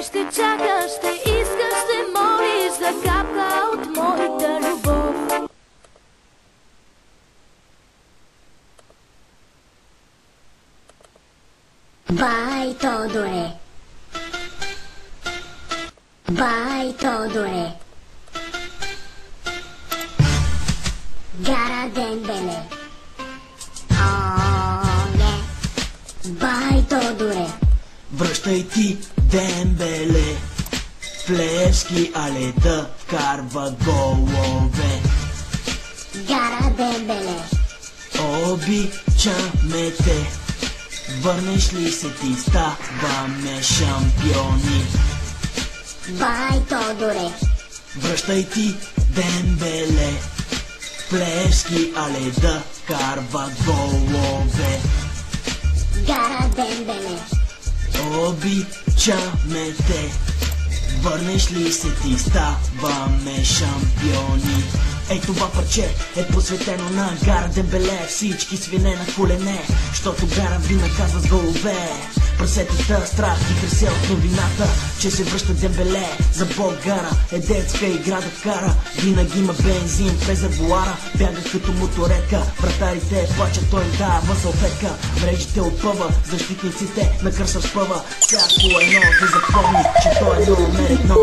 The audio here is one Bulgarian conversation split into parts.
ще чакаш, ще искаш, ще молиш за капка от моята любов. Бай Тодоре, бай Тодоре, гара Дембеле, оле, бай Тодоре. Връщай ти, Дембеле, в Левски, але да вкарва голове. Гара Дембеле, Обичаме те, върнеш ли се ти, ставаме шампиони. бай Тодоре, Връщай ти, Дембеле, в Левски, але да вкарва голове. гара Дембеле, Обичаме те, върнеш ли се ти, ставаме шампиони. Ей, това парче е посветено на Гара Дембеле. Всички свине на колене, щото Гара ви наказва с голове. Прасетата страх и тресе от новината, че се връща Дембеле. За Бог Гара е детска игра да вкара. Винаги има бензин в резервуара, бяга като моторетка. Вратарите плачат, той им дава салфетка. Мрежите опъва, защитниците на кръса спъва. Всяко едно да запомни, че той е номер едно.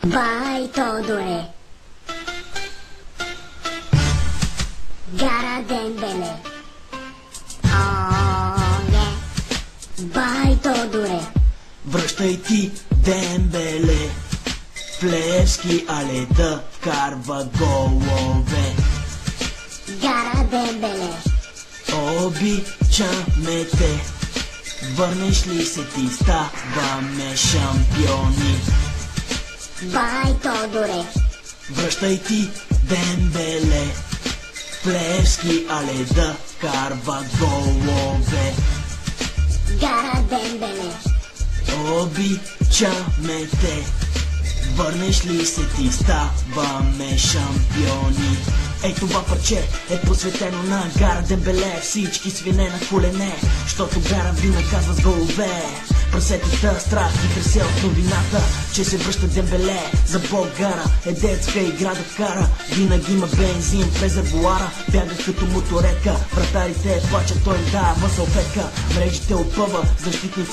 бай Тодоре, гара Дембеле, оле, бай Тодоре, Връщай ти, Дембеле, в Левски, але да вкарва голове. гара Дембеле, Обичаме те, върнеш ли се ти, ставаме шампиони. бай Тодоре, Връщай ти, Дембеле, в Левски, але да вкарва голове. гара Дембеле, Обичаме те, върнеш ли се ти, ставаме шампиони. Ей, това парче е посветено на Гара Дембеле. Всички свине на колене, щото Гара ви наказва с голове. Прасетата страх и тресе от новината, че се връща Дембеле. За Бог Гара е детска игра да вкара. Винаги има бензин в резервуара, бяга като моторетка. Вратарите плачат, той им дава салфетка. Мрежите опъва, защитници